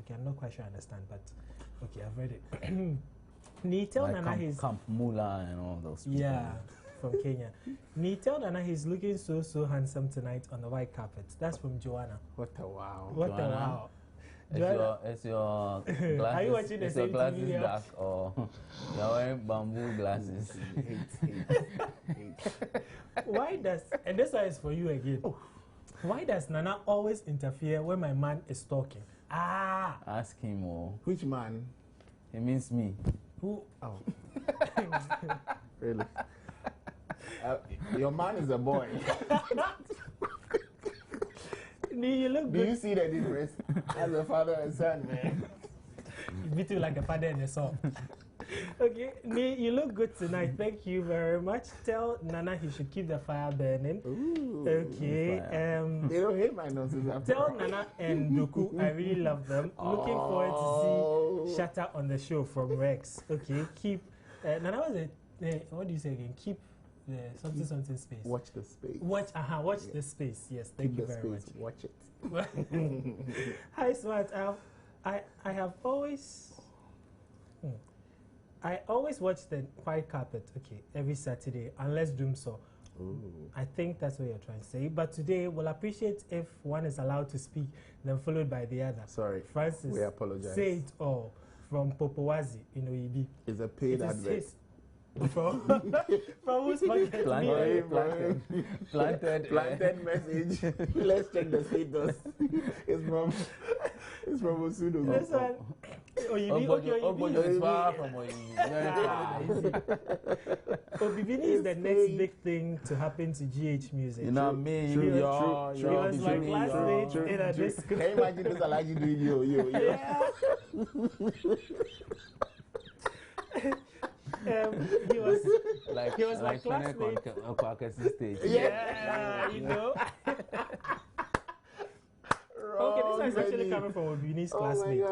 Speaker 1: Okay, I'm not quite sure I understand, but okay, I've read it. Tell Nana he's
Speaker 5: Camp Mula and all those people.
Speaker 1: Yeah, from Kenya. Tell Nana he's looking so handsome tonight on the white carpet. That's from Joanna.
Speaker 4: What a wow.
Speaker 1: What a wow.
Speaker 5: It's your glasses.
Speaker 1: Are you watching the same
Speaker 5: glasses
Speaker 1: TV?
Speaker 5: Dark or you're wearing bamboo glasses?
Speaker 1: Why does, and this one is for you again. Why does Nana always interfere when my man is talking?
Speaker 5: Ask him.
Speaker 4: Which man?
Speaker 5: It means me.
Speaker 1: Who?
Speaker 4: Oh. Really? Your man is a boy.
Speaker 1: You look good.
Speaker 4: Do you see the difference as a father and son, man?
Speaker 1: You beat you like a father and a son. Okay, you look good tonight. Thank you very much. Tell Nana he should keep the fire burning.
Speaker 4: Ooh,
Speaker 1: okay.
Speaker 4: They don't hate my nonsense.
Speaker 1: Tell Nana and Doku I really love them. Looking forward to see Shatter on the show from Rex. Okay, keep Nana was it? What do you say again? Keep the something space.
Speaker 4: Watch the space.
Speaker 1: Watch the space. Yes, thank you very much.
Speaker 4: Watch it.
Speaker 1: Hi, Smart. I have always. I always watch the white carpet, okay, every Saturday, unless Doomsaw. I think that's what you're trying to say. But today, we'll appreciate if one is allowed to speak, then followed by the other.
Speaker 4: Sorry,
Speaker 1: Francis,
Speaker 4: we apologize.
Speaker 1: Say it all from Popowazi in OEB.
Speaker 4: It's a paid advert.
Speaker 1: From whose pocket?
Speaker 4: Planted message. Let's check the status. It's from Osudo.
Speaker 1: This one.
Speaker 5: Obojo is far from
Speaker 1: Obibini is the next big thing to happen to GH music.
Speaker 5: You know me.
Speaker 1: He was my classmate in a disco.
Speaker 4: Can you imagine this Alaji doing yo?
Speaker 1: Yeah. He was my classmate.
Speaker 5: Stage.
Speaker 1: Yeah, you know. Okay, this one is actually coming from Obibini's classmate,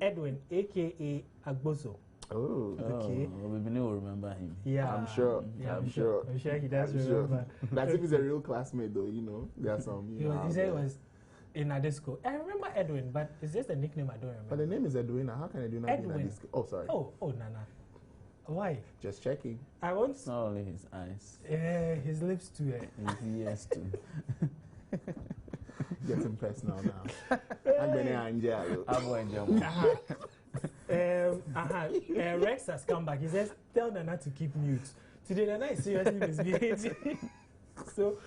Speaker 1: Edwin, aka Agboso.
Speaker 4: Oh,
Speaker 1: okay.
Speaker 5: Obibini will remember him.
Speaker 4: Yeah, I'm sure.
Speaker 1: Yeah,
Speaker 4: I'm sure
Speaker 1: he does remember.
Speaker 4: That's if he's a real classmate, though. You know, there are some.
Speaker 1: He said it was. in a disco. I remember Edwin, but it's just a nickname I don't remember.
Speaker 4: But the name is Edwin. How can I do not
Speaker 1: Edwin.
Speaker 4: Oh, sorry.
Speaker 1: Oh, Nana. Why?
Speaker 4: Just checking.
Speaker 1: I want.
Speaker 5: It's not only his eyes.
Speaker 1: His lips too.
Speaker 5: His ears too.
Speaker 4: Getting personal now. I'm going to enjoy.
Speaker 1: Rex has come back. He says, tell Nana to keep mute. Today, Nana is seriously misbehaving. So,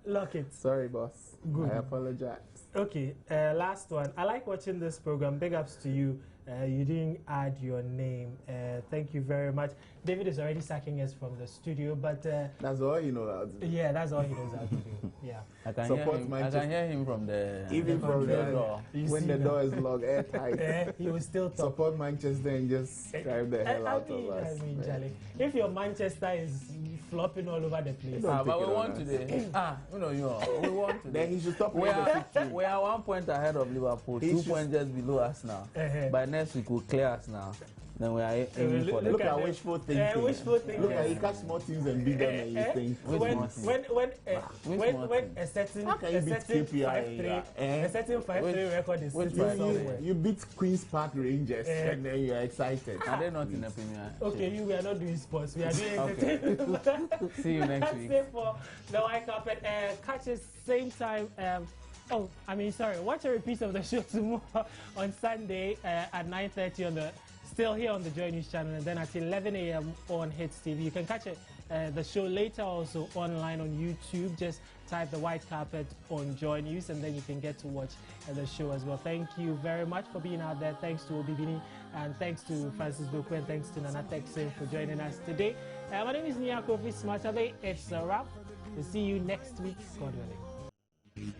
Speaker 1: lock it.
Speaker 4: Sorry, boss.
Speaker 1: Good.
Speaker 4: I apologize.
Speaker 1: Okay, last one. I like watching this program. Big ups to you. You didn't add your name. Thank you very much. David is already sacking us from the studio, but
Speaker 4: that's all you know how to do.
Speaker 1: Yeah, that's all he knows how to do. Yeah.
Speaker 5: I can hear him from the
Speaker 4: even from the door. When the door is locked airtight,
Speaker 1: he will still talk.
Speaker 4: Support Manchester and just drive the hell out of us.
Speaker 1: I mean, Charlie, if your Manchester is flopping all over the place,
Speaker 5: but we want today. We want today.
Speaker 4: Then he should stop.
Speaker 5: We are 1 point ahead of Liverpool, 2 points just below us now. By next week, we'll clear us now. Then we are aiming for the.
Speaker 4: Look at wishful thinking.
Speaker 1: Wishful thinking.
Speaker 4: Look at you catch small things and big them and you think.
Speaker 1: When a certain 5-3 record is sitting somewhere.
Speaker 4: You beat Queen's Park Rangers and then you are excited.
Speaker 5: Are they not in the Premier?
Speaker 1: Okay, we are not doing sports. We are doing entertainment.
Speaker 5: See you next week.
Speaker 1: That's it for the white carpet. Catch us same time. Watch a repeat of the show tomorrow on Sunday at 9:30 on the. Still here on the Joy News channel, and then at 11 a.m. on Hits TV. You can catch the show later also online on YouTube. Just type the white carpet on Joy News, and then you can get to watch the show as well. Thank you very much for being out there. Thanks to Obibini, and thanks to Francis Doku, and thanks to Nana Texin for joining us today. My name is Niakofi Smartabe. It's a wrap. We'll see you next week. God willing.